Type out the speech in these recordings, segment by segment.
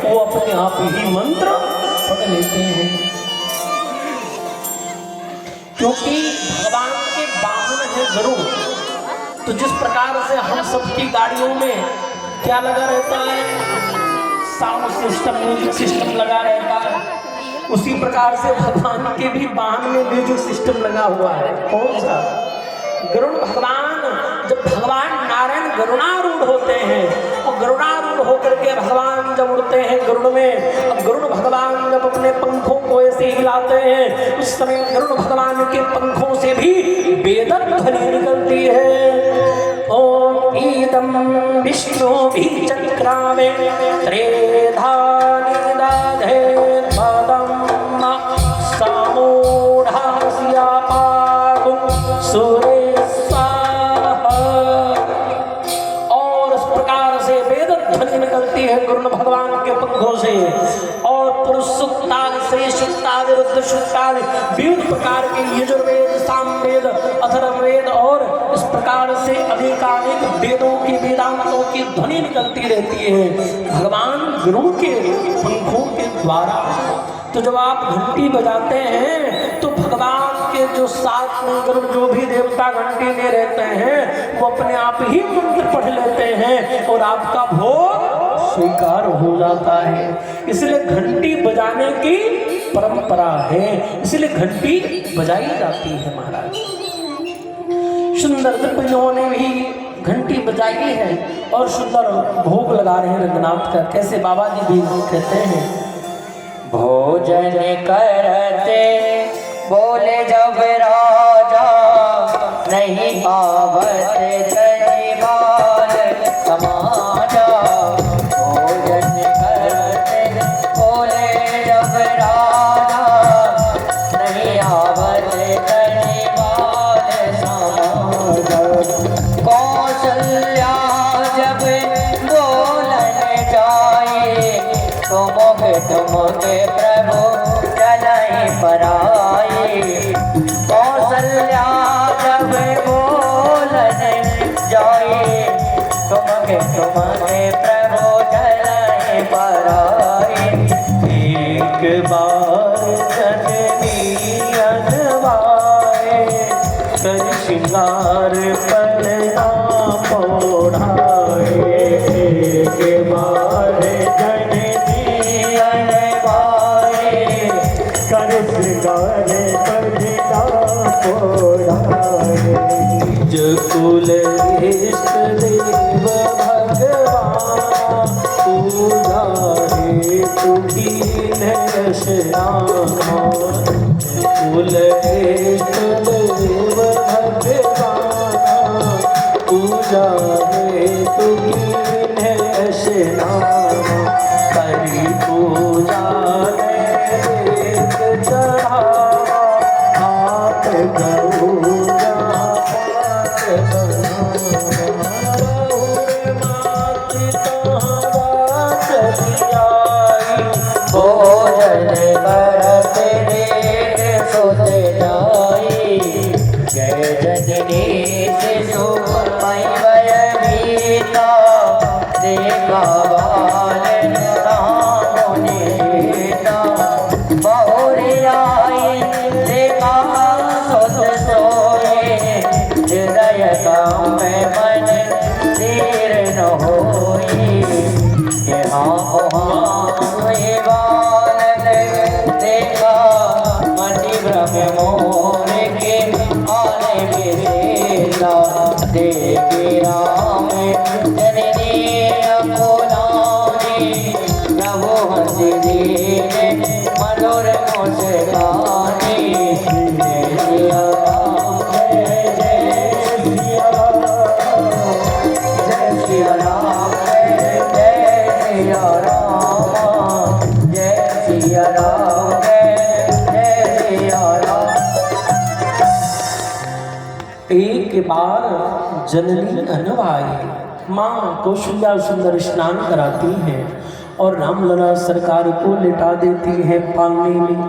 वो अपने आप ही मंत्र पढ़ लेते हैं। क्योंकि भगवान के वाहन है गरुड़। तो जिस प्रकार से हम सबकी गाड़ियों में क्या लगा रहता है, साउंड सिस्टम, म्यूजिक सिस्टम लगा रहता है, उसी प्रकार से भगवान के भी वाहन में म्यूजिक सिस्टम लगा हुआ है। कौन सा? गरुड़ भगवान। जब भगवान नारायण गरुड़ारूढ़ होते हैं और गरुड़ारूढ़ होकर के भगवान जब उड़ते हैं गरुड़ में, अब गरुड़ भगवान जब अपने पंखों को ऐसे हिलाते हैं उस समय गरुड़ भगवान के पंखों से भी वेदक ध्वनि निकलती है। ओम ईदम विष्णु भी चक्रावे त्रेधा निदाधे पदम सामूढ़ास्या पागुं सूरे निकलती है गरुड़ भगवान के पंखों से। और पुरुष सुक्तादि, श्रेष्ठ सुक्तादि, रुद्र सुक्तादि विविध प्रकार के यजुर्वेद, सामवेद, अथर्ववेद और इस प्रकार से अनेकानेक वेदों की, वेदांतों की ध्वनि निकलती रहती है भगवान गरुड़ के पंखों के द्वारा। तो जब आप घंटी बजाते हैं तो भगवान के जो साथ में गरुड़ जो भी देवता घंटी में रहते हैं वो अपने आप ही मंत्र पढ़ लेते हैं और आपका भोग स्वीकार हो जाता है। इसलिए घंटी बजाने की परंपरा है, इसलिए घंटी बजाई जाती है महाराज। सुंदर दर्पणों ने भी घंटी बजाई है और सुंदर भोग लगा रहे हैं रंगनाथ का। कैसे बाबा जी भी कहते हैं, भोजन करते बोले जब राजा नहीं आवत जयमाल समाजा। भोजन करते बोले जब राजा नहीं आवत जयमाल समाजा। कौशल्या जब बोलन जाए तो तुमके प्रभु चलाई पराई। कौशल्या जब बोलन जाए तुमके प्रभु चलाई पराई। एक बार जननी अनवाए कर श्रृंगार पलना पोढ़ाए। एक बार जननी अनवाए कर श्रृंगार पलना पोढ़ाए। कुल इष्ट देव भगवान पूजा हेतु कीन्ह रचना। कुल इष्ट देव भगवान पूजा हेतु कीन्ह रचना। करी पूजा एक चढ़ावा हाथ गऊजा भोजन करते देख सोते जाई। जय जननी शिशु पैवय गीता देखा बालन रामुनि सीता। बहुरी आई देखा सोत सोए हृदय काम मन धीर न होई। देखा मति भ्रम मोह के आने विदेता। देवी राम जननी अपुरानी प्रभु हंसी दीन मधुर मुस्कानी। जय सिया राम जय जय सिया राम, जय सिया राम जय सिया राम, जय सिया राम जय सिया राम। एक बार जननी अनवाई, माँ कौशल्या सुंदर स्नान कराती है और रामलला सरकार को लिटा देती है पानी में।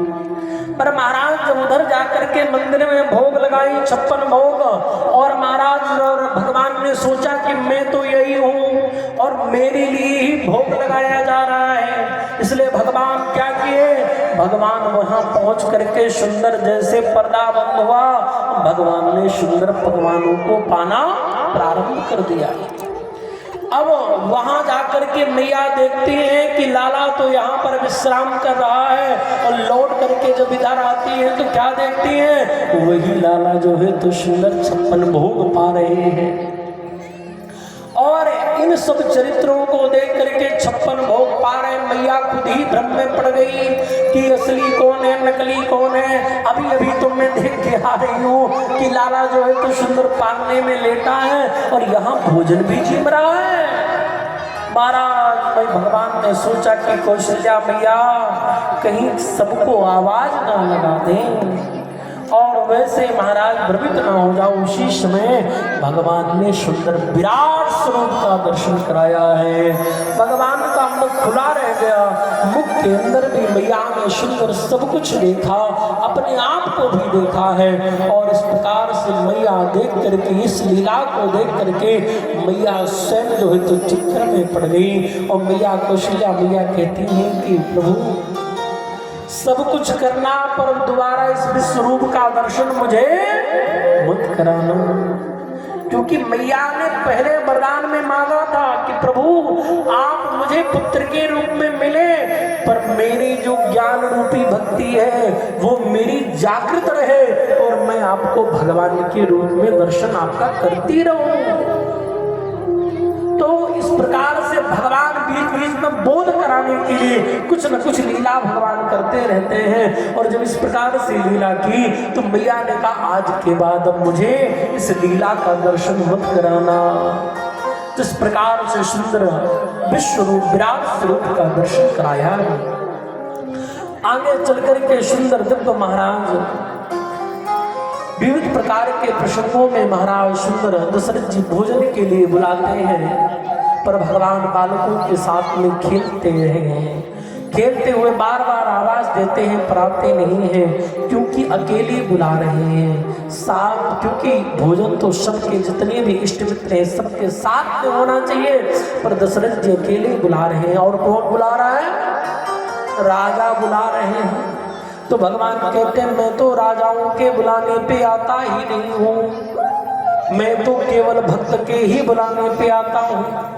पर महाराज जब उधर जाकर के मंदिर में भोग लगाई 56 भोग, और महाराज और भगवान ने सोचा कि मैं तो यही हूँ और मेरे लिए ही भोग लगाया जा रहा है, इसलिए भगवान क्या किए, भगवान वहां पहुंच करके सुंदर जैसे पर्दा बंद हुआ, भगवान ने सुंदर भगवानों को पाना प्रारंभ कर दिया। अब वहां जाकर के मैया देखती हैं कि लाला तो यहाँ पर विश्राम कर रहा है, और लौट करके जब इधर आती है तो क्या देखती हैं, वही लाला जो है तो सुंदर 56 भोग पा रहे हैं। और इन सब चरित्रों को देख करके 56 भोग पा रहे मैया खुद ही भ्रम में पड़ गई कि असली कौन है नकली कौन है। अभी अभी तो मैं देख के आ रही हूँ कि लाला जो है तो सुंदर पालने में लेटा है और यहाँ भोजन भी जिम रहा है। महाराज भाई भगवान ने सोचा कि कौशल्या मैया कहीं सबको आवाज ना लगा दें, और वैसे महाराज भ्रमित न हो जाओ। उसी समय भगवान ने सुंदर विराट स्वरूप का दर्शन कराया है। भगवान का मुख खुला रह गया, मुख के अंदर भी मैया ने सुंदर सब कुछ देखा, अपने आप को भी देखा है। और इस प्रकार से मैया देख करके, इस लीला को देख करके मैया स्वयं जो है तो चित्र में पड़ गई। और मैया कौशल्या मैया कहती हैं कि प्रभु सब कुछ करना, पर दोबारा इस विश्वरूप का दर्शन मुझे मत कराना, क्योंकि मैया ने पहले वरदान में मांगा था कि प्रभु आप मुझे पुत्र के रूप में मिले, पर मेरी जो ज्ञान रूपी भक्ति है वो मेरी जागृत रहे और मैं आपको भगवान के रूप में दर्शन आपका करती रहूं। तो इस प्रकार से भगवान बीच बीच में बोध कराने के लिए कुछ न कुछ लीला भगवान करते रहते हैं। और जब इस प्रकार से लीला की तो मैया ने कहा आज के बाद अब मुझे इस लीला का दर्शन मत कराना। जिस प्रकार से सुंदर विश्व रूप विराट स्वरूप का दर्शन कराया। आगे चलकर के सुंदर दिव्य महाराज विविध प्रकार के प्रसंगों में महाराज सुंदर दशरथ जी भोजन के लिए बुलाते हैं, पर भगवान बालकों के साथ में खेलते हैं। खेलते हुए बार बार आवाज देते हैं पर आते नहीं हैं, क्योंकि अकेले बुला रहे हैं साथ। क्योंकि भोजन तो सबके जितने भी इष्ट मित्र हैं सबके साथ में होना चाहिए, पर दशरथ जी अकेले बुला रहे हैं। और कौन बुला रहा है? राजा बुला रहे हैं। तो भगवान कहते हैं मैं तो राजाओं के बुलाने पे आता ही नहीं हूँ, मैं तो केवल भक्त के ही बुलाने पे आता हूँ।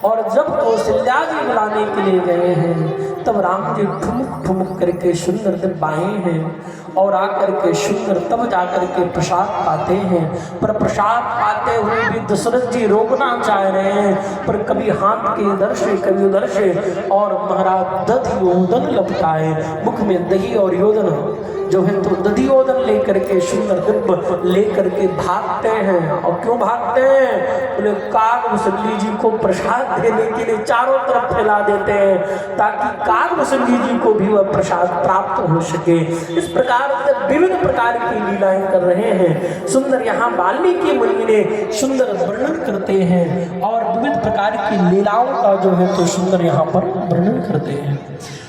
और जब कौशल्या जी बुलाने के लिए गए हैं तब राम जी ठुमुक ठुमुक करके सुंदर दिव्य आए हैं और आकर के सुंदर तब जाकर के प्रसाद पाते हैं। पर प्रसाद पाते हुए भी दशरथ जी रोकना चाह रहे हैं, पर कभी हाथ के इधर से कभी उधर से, और महाराज दधियोदन लपटाए मुख में दही और योदन जो है तो दधियोदन लेकर के सुंदर दिव्य लेकर के भागते हैं। और क्यों भागते हैं? बोले कागभूषणी जी को प्रसाद देने के लिए चारों तरफ फैला देते हैं ताकि कागभूषणी जी को भी वह प्रसाद प्राप्त हो सके। इस प्रकार से विविध प्रकार की लीलाएं कर रहे हैं। सुंदर यहाँ वाल्मीकि मुनि ने सुंदर वर्णन करते हैं और विविध प्रकार की लीलाओं का जो है तो सुंदर यहाँ पर वर्णन करते हैं।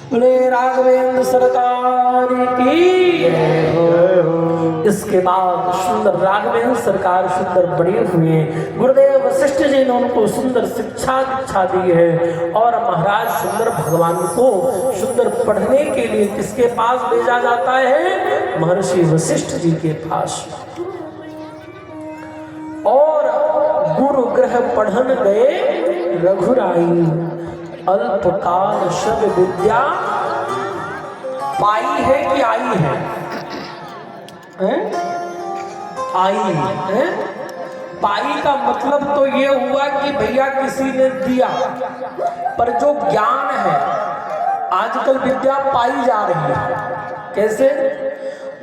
बोले राघवेंद्र सरकार की। इसके बाद सुंदर राघवेंद्र सरकार सुंदर बड़े हुए। गुरुदेव वशिष्ठ जी ने उनको सुंदर शिक्षा दी है और महाराज सुंदर भगवान को सुंदर पढ़ने के लिए किसके पास भेजा जाता है? महर्षि वशिष्ठ जी के पास। और गुरु ग्रह पढ़न गए रघुराई, अल्पकाल सब विद्या पाई है कि आई है? आई है। पाई का मतलब तो ये हुआ कि भैया किसी ने दिया, पर जो ज्ञान है आजकल विद्या पाई जा रही है। कैसे?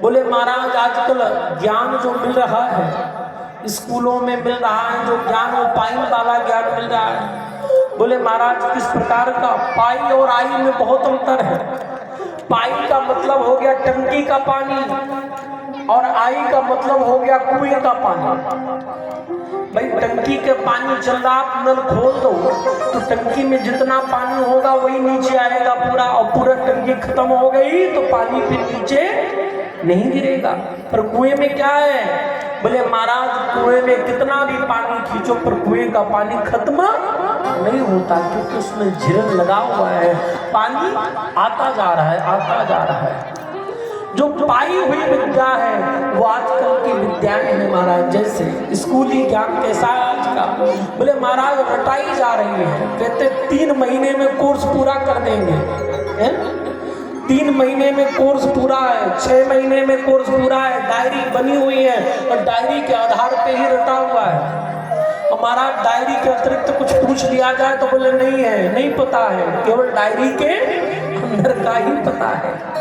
बोले महाराज आजकल ज्ञान जो मिल रहा है स्कूलों में मिल रहा है, जो ज्ञान वो पाई वाला ज्ञान मिल रहा है। बोले महाराज किस प्रकार का? पाई और आई में बहुत अंतर है। पाई का मतलब हो गया टंकी का पानी और आई का मतलब हो गया कुएं का पानी। भाई टंकी के पानी चल रहा, आप नल खोल दो तो टंकी में जितना पानी होगा वही नीचे आएगा पूरा, और पूरा टंकी खत्म हो गई तो पानी फिर नीचे नहीं गिरेगा। पर कुएं में क्या है? बोले महाराज कुएं में कितना भी पानी खींचो पर कुएं का पानी खत्म नहीं होता, क्योंकि उसमें झिरन लगा हुआ है। पानी आता जा रहा है, आता जा रहा है। जो पाई हुई विद्या है वो आजकल की विद्याएं हैं महाराज। जैसे स्कूली ज्ञान कैसा है आज का, बोले महाराज रटाई जा रही है। कहते 3 महीने में कोर्स पूरा कर देंगे, है? 3 महीने में कोर्स पूरा है, 6 महीने में कोर्स पूरा है, डायरी बनी हुई है और डायरी के आधार पे ही रटा हुआ है। हमारा डायरी के अतिरिक्त कुछ पूछ लिया जाए तो बोले नहीं है, नहीं पता है, केवल डायरी के अंदर का ही पता है।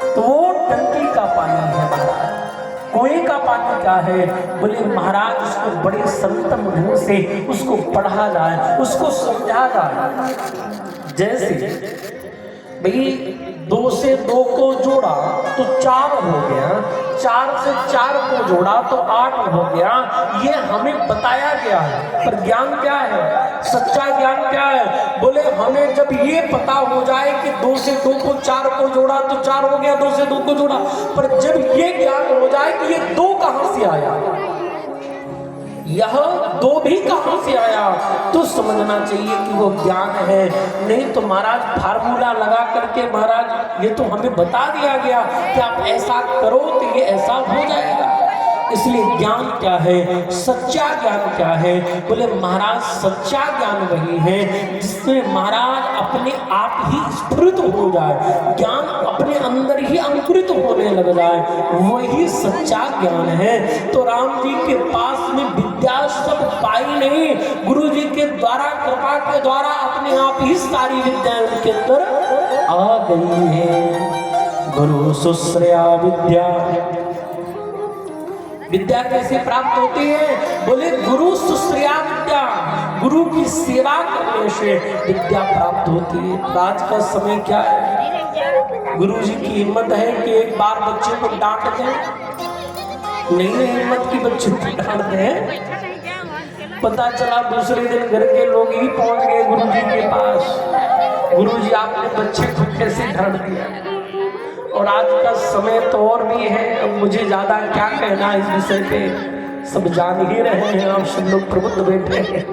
तो वो टंकी का पानी है महाराज। कुएं का पानी क्या है, बोले महाराज उसको बड़े संतम ढंग से उसको पढ़ा जाए, उसको समझा जाए। जैसे भाई 2 से 2 को जोड़ा तो 4 हो गया, 4 से 4 को जोड़ा तो 8 हो गया। ये हमें बताया गया है, पर ज्ञान क्या है, सच्चा ज्ञान क्या है? बोले हमें जब ये पता हो जाए कि 2 से 2 को 4 को जोड़ा तो 4 हो गया, 2 से 2 को जोड़ा, पर जब ये ज्ञान हो जाए कि ये 2 कहां से आया, यह 2 भी कहां से आया, तो समझना चाहिए कि वो ज्ञान है। नहीं तो महाराज फार्मूला लगा करके महाराज ये तो हमें बता दिया गया कि आप ऐसा करो तो ये ऐसा हो जाएगा। इसलिए ज्ञान क्या है, सच्चा ज्ञान क्या है? बोले महाराज सच्चा ज्ञान वही है जिसमें महाराज अपने आप ही स्फुरित हो जाए, ज्ञान अपने अंदर ही अंकुरित होने लग जाए, वही सच्चा ज्ञान है। तो राम जी के पास में विद्या सब पाई नहीं, गुरु जी के द्वारा कृपा के द्वारा अपने आप ही सारी विद्या उनके अंदर आ गई है। गुरु सुश्रया विद्या, विद्या कैसे प्राप्त होती है? बोले गुरु सुश्रया विद्या, गुरु की सेवा करने से विद्या प्राप्त होती है। आज का समय क्या है, गुरु जी की हिम्मत है कि एक बार बच्चे को डांट दें? नहीं है हिम्मत की बच्चे को डांट दें। पता चला दूसरे दिन घर के लोग ही पहुंच गए गुरु जी के पास, गुरु जी आपने बच्चे को कैसे डांट दिया? और आज का समय तो और भी है, अब मुझे ज्यादा क्या कहना इस विषय पे, सब जान ही रहे हैं, आप सब लोग प्रबुद्ध बैठे हैं।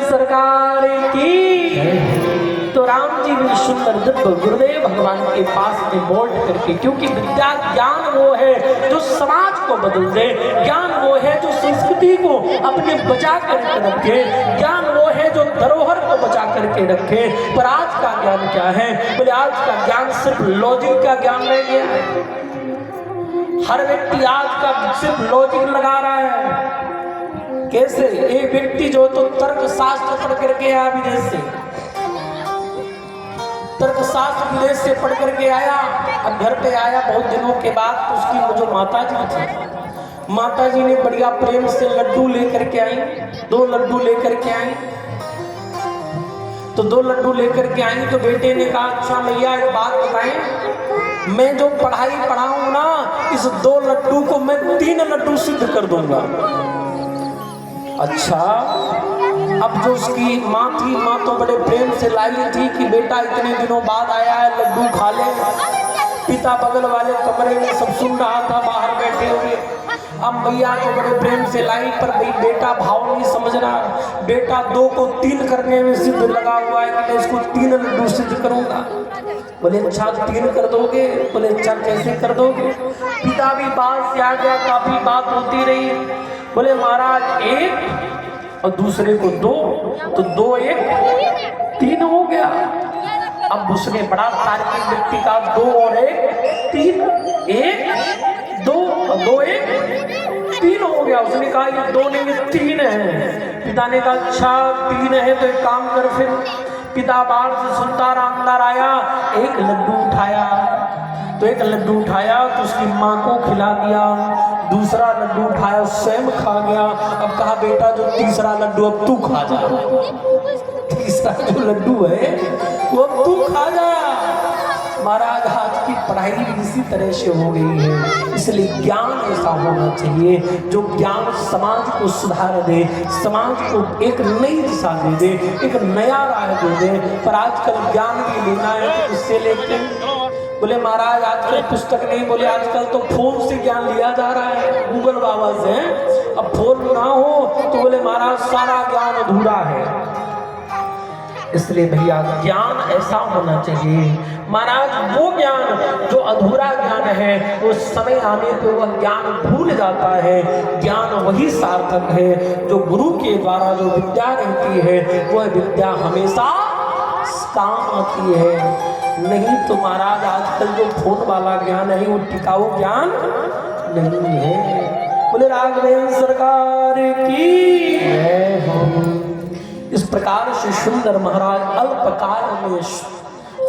सरकार की तो राम जी भी सुंदर दिव्य गुरुदेव भगवान के पास में बोल्ट करके, क्योंकि विद्या ज्ञान वो है जो समाज को बदल दे, ज्ञान वो है जो संस्कृति को अपने बचा करके रखे, ज्ञान वो है जो धरोहर को बचा करके रखे। पर आज का ज्ञान क्या है? बोले आज का ज्ञान सिर्फ लॉजिक का ज्ञान रह गया है। हर व्यक्ति आज का सिर्फ लॉजिक लगा रहा है। कैसे? एक व्यक्ति जो तो तर्क शास्त्र पढ़ करके आया विदेश से, तर्क शास्त्र विदेश से पढ़ करके आया, अब घर पे आया बहुत दिनों के बाद, तो उसकी जो माता जी थी, माता जी ने बढ़िया प्रेम से लड्डू लेकर के आई, 2 लड्डू लेकर के आई। तो 2 लड्डू लेकर के आई तो बेटे ने कहा अच्छा मैया एक बात बताएं, मैं जो पढ़ाई पढ़ाऊं ना, इस 2 लड्डू को मैं 3 लड्डू सिद्ध कर दूंगा। अच्छा, अब जो उसकी माँ थी, माँ तो बड़े प्रेम से लाई थी कि बेटा इतने दिनों बाद आया है, लड्डू खा ले। पिता बगल वाले कमरे में सब सुन रहा था, बाहर बैठे हुए। अब मैया तो बड़े प्रेम से लाई, पर भाई बेटा भाव नहीं समझ रहा। बेटा 2 को 3 करने में सिद्ध लगा हुआ है कि मैं इसको 3 लड्डू सिद्ध करूंगा। बोले अच्छा 3 कर दोगे? बोले अच्छा कैसे कर दोगे? पिता भी बात से आ गया, काफी बात होती रही। बोले महाराज 1 और दूसरे को 2, तो 2 1 3 हो गया। अब उसने बड़ा तार्किक व्यक्ति का 2 और 1 3, 1 2 और 2 1 3 हो गया। उसने कहा ये 2 नहीं 3 है। पिता ने कहा अच्छा 3 है तो एक काम कर फिर। पिता बाहर से सुनता रहा, अंदर आया, एक लड्डू उठाया, तो एक लड्डू उठाया तो उसकी माँ को खिला दिया, दूसरा लड्डू उठाया स्वयं खा गया। अब कहा बेटा जो तीसरा लड्डू अब तू खा जा, तीसरा जो लड्डू है वो अब तू खा जा। महाराज आज की पढ़ाई भी इसी तरह से हो गई है। इसलिए ज्ञान ऐसा होना चाहिए जो ज्ञान समाज को सुधार दे, समाज को एक नई दिशा दे दे, एक नया राह दे दे। पर आजकल ज्ञान भी लेना है तो उससे लेते बोले महाराज आजकल पुस्तक नहीं, बोले आजकल तो फोन से ज्ञान लिया जा रहा है, गूगल बाबा से। अब फोन ना हो तो बोले महाराज सारा ज्ञान अधूरा है। इसलिए भैया ज्ञान ऐसा होना चाहिए महाराज, वो ज्ञान जो अधूरा ज्ञान है वो समय आने पे वह ज्ञान भूल जाता है। ज्ञान वही सार्थक है जो गुरु के द्वारा जो विद्या रहती है वह विद्या हमेशा काम आती है। नहीं तो महाराज आजकल जो फोन वाला ज्ञान है वो टिकाऊ ज्ञान नहीं है। बोले राघवेंद्र सरकार की। इस प्रकार से सुंदर महाराज अल्पकाल में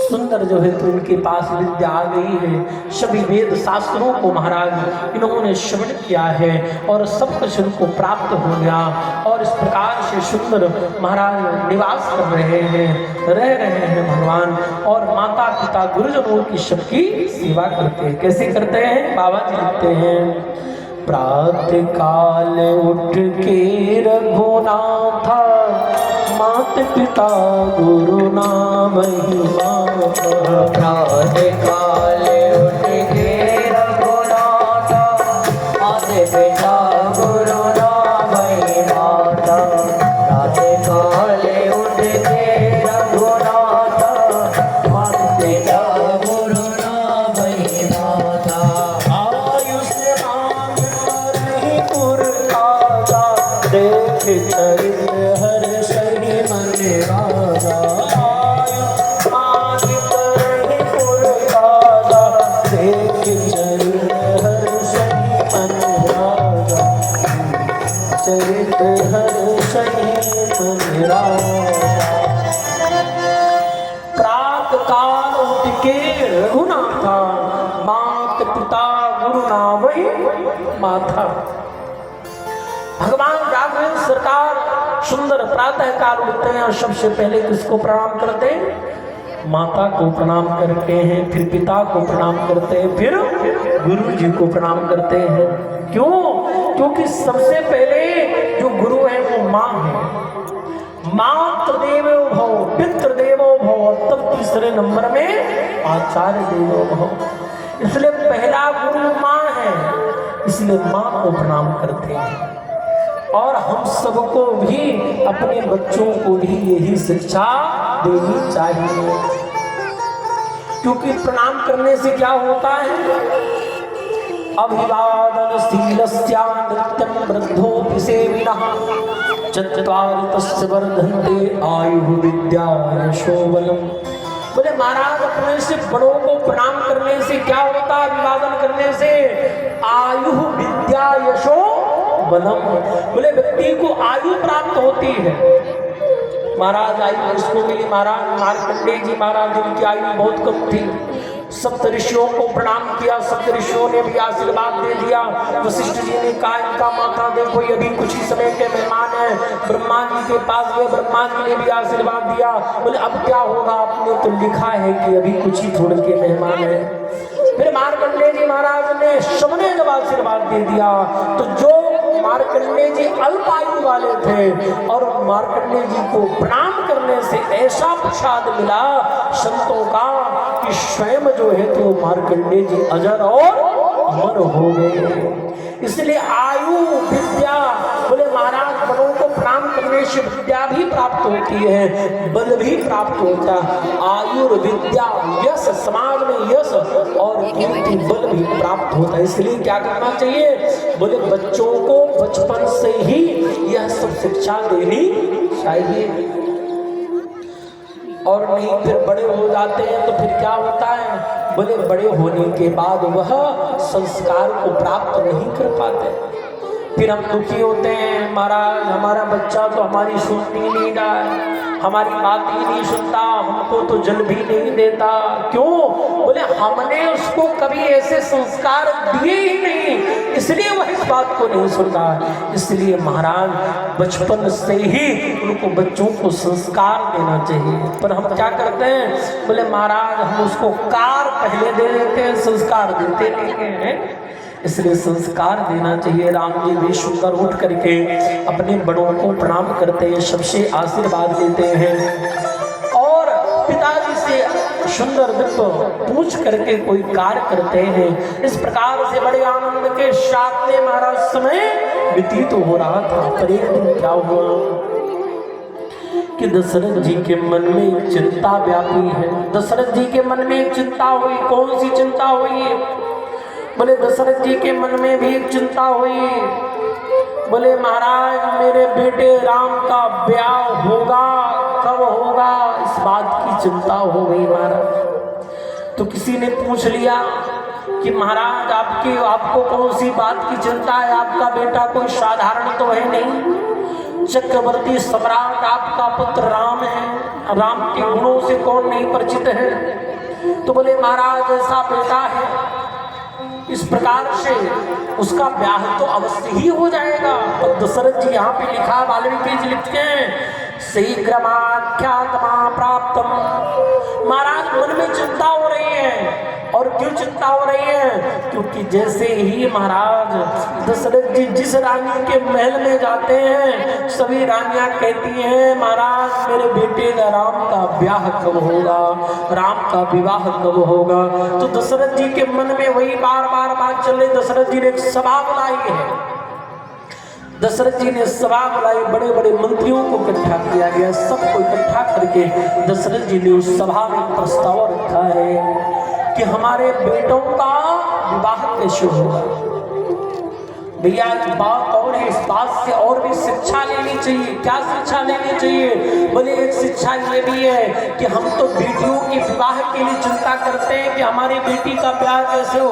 सुंदर जो है तो इनके पास विद्या आ गई है। सभी वेद शास्त्रों को महाराज इन्होंने श्रवण किया है और सब कुछ इनको प्राप्त हो गया। और इस प्रकार से सुंदर महाराज निवास कर रहे हैं, रह रहे हैं भगवान। और माता पिता गुरुजनों की सबकी सेवा करते हैं। कैसे करते हैं? बाबा जी लिखते हैं, प्रातः काल उठ के रघुनाथा, मात पिता गुरु नाम महिमा। प्रातः काल उठ के रघुनाथा, मात पिता गुरु नाम महिमा। प्रातः काल उठ के रघुनाथा, मात पिता गुरु नाम महिमा। देख चरित हर सही मन राजा, आदित रही पुरकाजा। देख चरित हर सही मन राजा, चरित हर सही मन राजा। प्रात काल उठ के रघुनाथा, मात पिता गुरु नाम माथा। भगवान राघवेंद्र सरकार सुंदर प्रातः काल उठते हैं और सबसे पहले किसको प्रणाम करते हैं? माता को प्रणाम करते हैं, फिर पिता को प्रणाम करते हैं, फिर गुरु जी को प्रणाम करते हैं। क्यों? क्योंकि सबसे पहले जो गुरु है वो माँ है। मातृ देवो भव, पितृ देवो भव, और तब तीसरे नंबर में आचार्य देवो भव। इसलिए पहला गुरु माँ है, इसलिए माँ को प्रणाम करते हैं। और हम सबको भी अपने बच्चों को भी यही शिक्षा देनी चाहिए। क्योंकि प्रणाम करने से क्या होता है? अभिवादन शीलस्या नित्यं वृद्धोऽपि सेविनः, चत्वारि तस्य वर्धन्ते आयुः विद्या यशो बलम्। बोले महाराज अपने से बड़ों को प्रणाम करने से क्या होता है? अभिवादन करने से आयु विद्या यशो बलम। बोले व्यक्ति को आयु प्राप्त होती है। महाराज आयु किसको मिली? महाराज मार्कंडेय जी महाराज, जिनकी आयु बहुत कम थी। सप्त ऋषियों को प्रणाम किया, सप्त ऋषियों ने भी आशीर्वाद दे दिया। वशिष्ठ जी ने कहा इनका माथा देखो, ये भी कुछ ही समय के मेहमान है। ब्रह्मा जी के पास गए, ब्रह्मा जी ने भी आशीर्वाद दिया। बोले अब क्या होगा? आपने तो लिखा है कि अभी कुछ ही थोड़े के मेहमान है। फिर मार्कंडेय जी महाराज ने सबने जब आशीर्वाद दे दिया तो जो मार्कंडेय जी अल्पायु वाले थे और मार्कंडेय जी को प्रणाम करने से ऐसा प्रसाद मिला संतों का कि स्वयं जो है तो मार्कंडेय जी अजर और अमर हो गए। इसलिए आयु विद्या, बोले महाराज बड़ों को प्रणाम करने से विद्या भी प्राप्त होती है, बल भी प्राप्त होता है। आयु विद्या यश, समाज में यश और कीर्ति बल भी प्राप्त होता है। इसलिए क्या करना चाहिए? बोले बच्चों को बचपन से ही यह सब शिक्षा देनी चाहिए। और नहीं फिर बड़े हो जाते हैं तो फिर क्या होता है? बोले बड़े होने के बाद वह संस्कार को प्राप्त नहीं कर पाते। फिर हम दुखी होते हैं, महाराज हमारा बच्चा तो हमारी सुनती नहीं रहा है, हमारी बात ही नहीं सुनता, हमको तो जल भी नहीं देता। क्यों? बोले हमने उसको कभी ऐसे संस्कार दिए ही नहीं, इसलिए वह इस बात को नहीं सुनता। इसलिए महाराज बचपन से ही उनको बच्चों को संस्कार देना चाहिए। पर हम क्या करते हैं? बोले महाराज हम उसको कार पहले दे देते हैं, संस्कार देते नहीं हैं। इसलिए संस्कार देना चाहिए। राम जी भी सुंदर उठ करके अपने बड़ों को प्रणाम करते हैं, सबसे आशीर्वाद लेते हैं और पिताजी से सुंदर दिव्य पूछ करके कोई कार्य करते हैं। इस प्रकार से बड़े आनंद के साथ में महाराज समय व्यतीत हो रहा था। पर एक दिन क्या हुआ? कि दशरथ जी के मन में एक चिंता व्यापी है। दशरथ जी के मन में एक चिंता हुई। कौन सी चिंता हुई? बोले दशरथ जी के मन में भी एक चिंता हुई। बोले महाराज मेरे बेटे राम का ब्याह होगा, कब होगा, इस बात की चिंता हो गई महाराज। तो किसी ने पूछ लिया कि महाराज आपको कौन सी बात की चिंता है? आपका बेटा कोई साधारण तो है नहीं, चक्रवर्ती सम्राट आपका पुत्र राम है। राम के गुणों से कौन नहीं परिचित है? तो बोले महाराज ऐसा बेटा है, इस प्रकार से उसका ब्याह तो अवश्य ही हो जाएगा। तो दशरथ जी यहाँ पे लिखा, वाल्मीकि जी लिखते हैं शीघ्रमाख्यातमा प्राप्तम। महाराज मन में चिंता हो रही है। और क्यों चिंता हो रही है? क्योंकि जैसे ही महाराज दशरथ जी जिस रानी के महल में जाते हैं, सभी रानियां कहती हैं महाराज मेरे बेटे का राम का ब्याह कब होगा, राम का विवाह कब होगा। तो दशरथ जी के मन में वही बार बार बात चल रही। दशरथ जी ने एक सभा बुलाई है। दशरथ जी ने सभा बुलाई, बड़े बड़े मंत्रियों को इकट्ठा किया गया। सबको इकट्ठा करके दशरथ जी ने उस सभा में एक प्रस्ताव रखा है कि हमारे बेटों का विवाह कैसे होगा। भैया एक बात और है, इस बात से और भी शिक्षा लेनी चाहिए। क्या शिक्षा लेनी चाहिए? बोले एक शिक्षा ये भी है कि हम तो बेटियों के विवाह के लिए चिंता करते हैं कि हमारी बेटी का ब्याह कैसे हो,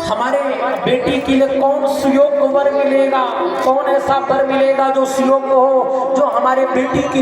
हमारे बेटी के लिए कौन सुयोग्य वर मिलेगा, कौन ऐसा वर मिलेगा जो सुयोग्य हो, जो हमारे बेटी के लिए